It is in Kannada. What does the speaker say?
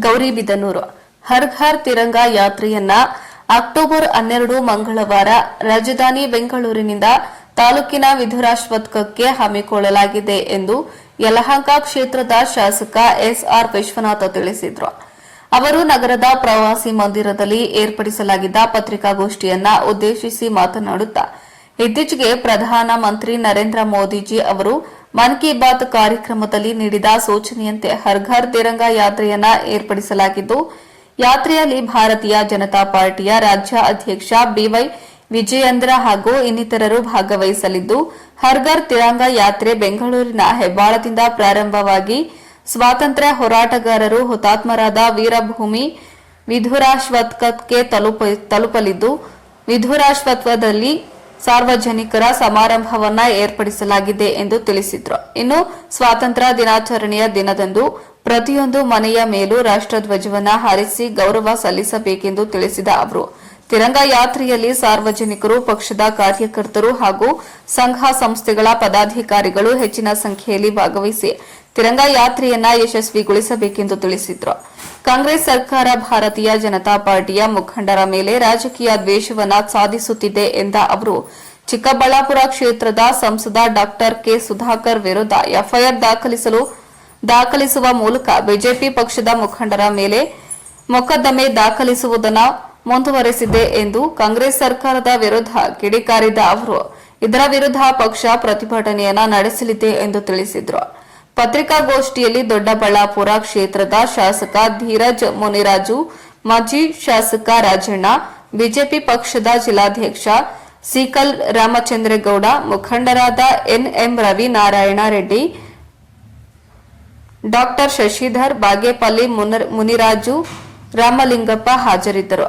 ಗೌರಿಬಿದನೂರು ಹರ್ ಘರ್ ತಿರಂಗಾ ಯಾತ್ರೆಯನ್ನ ಅಕ್ಟೋಬರ್ 12 ಮಂಗಳವಾರ ರಾಜಧಾನಿ ಬೆಂಗಳೂರಿನಿಂದ ತಾಲೂಕಿನ ವಿಧುರಾಶ್ವತ್ಥಕ್ಕೆ ಹಮ್ಮಿಕೊಳ್ಳಲಾಗಿದೆ ಎಂದು ಯಲಹಂಕ ಕ್ಷೇತ್ರದ ಶಾಸಕ ಎಸ್ಆರ್ ವಿಶ್ವನಾಥ ತಿಳಿಸಿದರು. ಅವರು ನಗರದ ಪ್ರವಾಸಿ ಮಂದಿರದಲ್ಲಿ ಏರ್ಪಡಿಸಲಾಗಿದ್ದ ಪತ್ರಿಕಾಗೋಷ್ಠಿಯನ್ನ ಉದ್ದೇಶಿಸಿ ಮಾತನಾಡುತ್ತಾ, ಇತ್ತೀಚೆಗೆ ಪ್ರಧಾನಮಂತ್ರಿ ನರೇಂದ್ರ ಮೋದಿಜಿ ಅವರು ಮನ್ ಕಿ ಬಾತ್ ಕಾರ್ಯಕ್ರಮದಲ್ಲಿ ನೀಡಿದ ಸೂಚನೆಯಂತೆ ಹರ್ ಘರ್ ತಿರಂಗಾ ಯಾತ್ರೆಯನ್ನ ಏರ್ಪಡಿಸಲಾಗಿದ್ದು, ಯಾತ್ರೆಯಲ್ಲಿ ಭಾರತೀಯ ಜನತಾ ಪಾರ್ಟಿಯ ರಾಜ್ಯ ಅಧ್ಯಕ್ಷ ಬಿವೈ ವಿಜಯೇಂದ್ರ ಹಾಗೂ ಇನ್ನಿತರರು ಭಾಗವಹಿಸಲಿದ್ದು, ಹರ್ ಘರ್ ತಿರಂಗಾ ಯಾತ್ರೆ ಬೆಂಗಳೂರಿನ ಹೆಬ್ಬಾಳದಿಂದ ಪ್ರಾರಂಭವಾಗಿ ಸ್ವಾತಂತ್ರ್ಯ ಹೋರಾಟಗಾರರು ಹುತಾತ್ಮರಾದ ವೀರಭೂಮಿ ವಿಧುರಾಶ್ವತ್ಥಕ್ಕೆ ತಲುಪಲಿದ್ದು, ವಿಧುರಾಶ್ವತ್ಥದಲ್ಲಿ ಸಾರ್ವಜನಿಕರ ಸಮಾರಂಭವನ್ನ ಏರ್ಪಡಿಸಲಾಗಿದೆ ಎಂದು ತಿಳಿಸಿದರು. ಇನ್ನು ಸ್ವಾತಂತ್ರ್ಯ ದಿನಾಚರಣೆಯ ದಿನದಂದು ಪ್ರತಿಯೊಂದು ಮನೆಯ ಮೇಲೂ ರಾಷ್ಟ್ರಧ್ವಜವನ್ನ ಹಾರಿಸಿ ಗೌರವ ಸಲ್ಲಿಸಬೇಕೆಂದು ತಿಳಿಸಿದ ಅವರು, ತಿರಂಗಾ ಯಾತ್ರೆಯಲ್ಲಿ ಸಾರ್ವಜನಿಕರು, ಪಕ್ಷದ ಕಾರ್ಯಕರ್ತರು ಹಾಗೂ ಸಂಘ ಸಂಸ್ಥೆಗಳ ಪದಾಧಿಕಾರಿಗಳು ಹೆಚ್ಚಿನ ಸಂಖ್ಯೆಯಲ್ಲಿ ಭಾಗವಹಿಸಿ ತಿರಂಗಾ ಯಾತ್ರೆಯನ್ನ ಯಶಸ್ವಿಗೊಳಿಸಬೇಕೆಂದು ತಿಳಿಸಿದರು. ಕಾಂಗ್ರೆಸ್ ಸರ್ಕಾರ ಭಾರತೀಯ ಜನತಾ ಪಾರ್ಟಿಯ ಮುಖಂಡರ ಮೇಲೆ ರಾಜಕೀಯ ದ್ವೇಷವನ್ನ ಸಾಧಿಸುತ್ತಿದೆ ಎಂದ ಅವರು, ಚಿಕ್ಕಬಳ್ಳಾಪುರ ಕ್ಷೇತ್ರದ ಸಂಸದ ಡಾ ಕೆ ಸುಧಾಕರ್ ವಿರುದ್ಧ ಎಫ್ಐಆರ್ ದಾಖಲಿಸುವ ಮೂಲಕ ಬಿಜೆಪಿ ಪಕ್ಷದ ಮುಖಂಡರ ಮೇಲೆ ಮೊಕದ್ದಮೆ ದಾಖಲಿಸುವುದನ್ನು ಮುಂದುವರೆಸಿದೆ ಎಂದು ಕಾಂಗ್ರೆಸ್ ಸರ್ಕಾರದ ವಿರುದ್ಧ ಕಿಡಿಕಾರಿದ ಅವರು, ಇದರ ವಿರುದ್ಧ ಪಕ್ಷ ಪ್ರತಿಭಟನೆಯನ್ನ ನಡೆಸಲಿದೆ ಎಂದು ತಿಳಿಸಿದರು. ಪತ್ರಿಕಾಗೋಷ್ಠಿಯಲ್ಲಿ ದೊಡ್ಡಬಳ್ಳಾಪುರ ಕ್ಷೇತ್ರದ ಶಾಸಕ ಧೀರಜ್ ಮುನಿರಾಜು, ಮಾಜಿ ಶಾಸಕ ರಾಜಣ್ಣ, ಬಿಜೆಪಿ ಪಕ್ಷದ ಜಿಲ್ಲಾಧ್ಯಕ್ಷ ಸೀಕಲ್ ರಾಮಚಂದ್ರೇಗೌಡ, ಮುಖಂಡರಾದ ಎನ್ಎಂ ರವಿ ನಾರಾಯಣ ರೆಡ್ಡಿ, ಡಾ ಶಶಿಧರ್, ಬಾಗೇಪಲ್ಲಿ ಮುನಿರಾಜು, ರಾಮಲಿಂಗಪ್ಪ ಹಾಜರಿದ್ದರು.